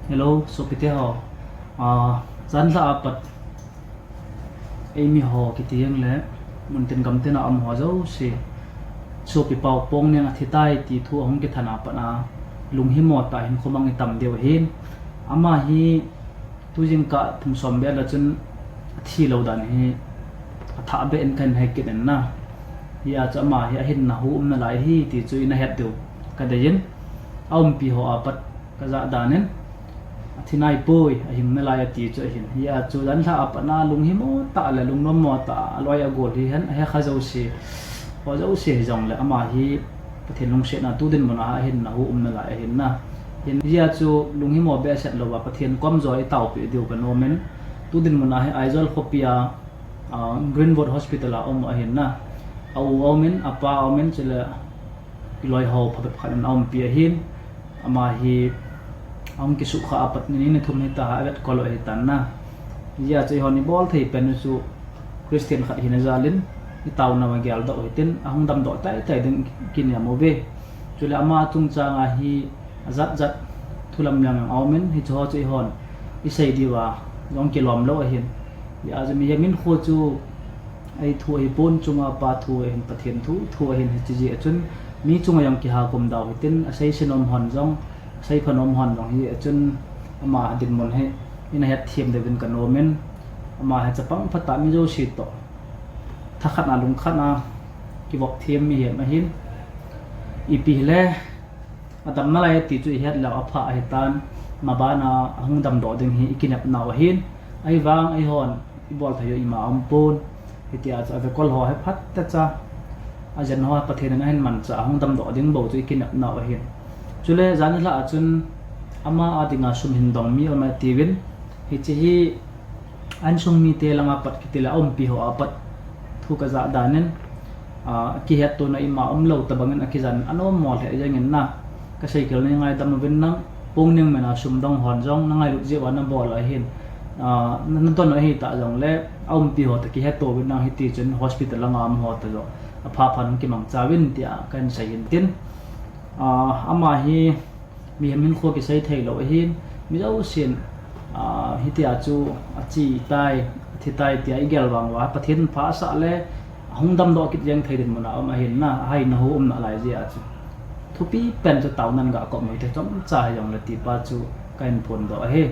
Hello, so pite ho. Zan la apat Amy ho kitiang le mun tin gam tena am ho zo se. So pi pau pong ne athitai ti thu hong ke thana pa na lung hi mo ta hin khomang itam deu hin. Ama hi tu jing ka thum som be la chun thi lo dan hi atha be en kan hai ken na. Ya cha ma hi hin na hu na lai hi ti chu ina het deu ka de yin. Aum pi ho apat ka za danen thinai poi ahim na lai ti chu hin ya chu dan tha apana lung hi mo ta la lung nom mo ta loi a gol hi han he kha zo se ho zo se jong le ama hi pathin lung se na tu din mona hin na hu na lai hin na hin ya chu lung hi mo be set lo wa pathin kom zoi tau pi diu kan omen tu din mona he aizol khopia Greenwood Hospital a om a hin na au omen apa omen chela loi ho pha khan om pi hin ama hi ông cái sự khá bật nên là thùng ta hay có loại tán na giờ chơi hòn ball thì bên su Christian khát hình ra lên cái tàu nào mà gel đậu tên ông đâm đậu tại đừng kinh nhà mua về cho là mà tung cha ngài hi dắt thu làm nhàng áo men hi cho chơi hòn cái xây đi vào ông cái lòm lâu hiện giờ giờ mình mình khô chu ai thu ai bốn chung à ba thu ai bát hiện thu ai hiện chỉ gì chun mi chung ai ông cái hà cùng đậu tên xây xin ông hòn rong xây phần om hòn rong hi chun ama din mon he ina het thiam de bin kan omen ama ha chapang phata mi jo si to tha khat na lung khat na ki bok thiam mi he ma hin ipi le adam na lai ti chu het la apha ai tan ma ba na hung dam do ding hi ikinap na wa hin ai wang ai hon i bol thayo ima ampon hitia cha ve kol ho he phat ta cha a jan ho pathen na hen man cha hung dam do ding bo chu ikinap na wa hin chule zan la chun ama adinga sum hin dong mi ama tivin hi chi hi an sum mi te langa pat kitila om pi ho apat thu ka za danen ki het to na ima lo tabangan akizan anom mol he jangin na ka cycle ni ngai dam vin nang pung ning mena sum dong hon jong nangai lu je wan bol a hin nan ton hi ta jong le om pi ho ta ki het to vin nang hi ti chun hospital langa am ho ta jo apha phan ki mang chawin tia kan sayin tin ama hi mi min kho ki sai thei lo hin mi zo sin hi tia chu achi tai thi tai tia igel wang wa pathin pha sa le hung dam do kit yang thei din mona ama hin na hai na hu na lai ji a chu thupi pen chu tau nan ga ko mi the chom cha yong le ti pa chu kain phun do he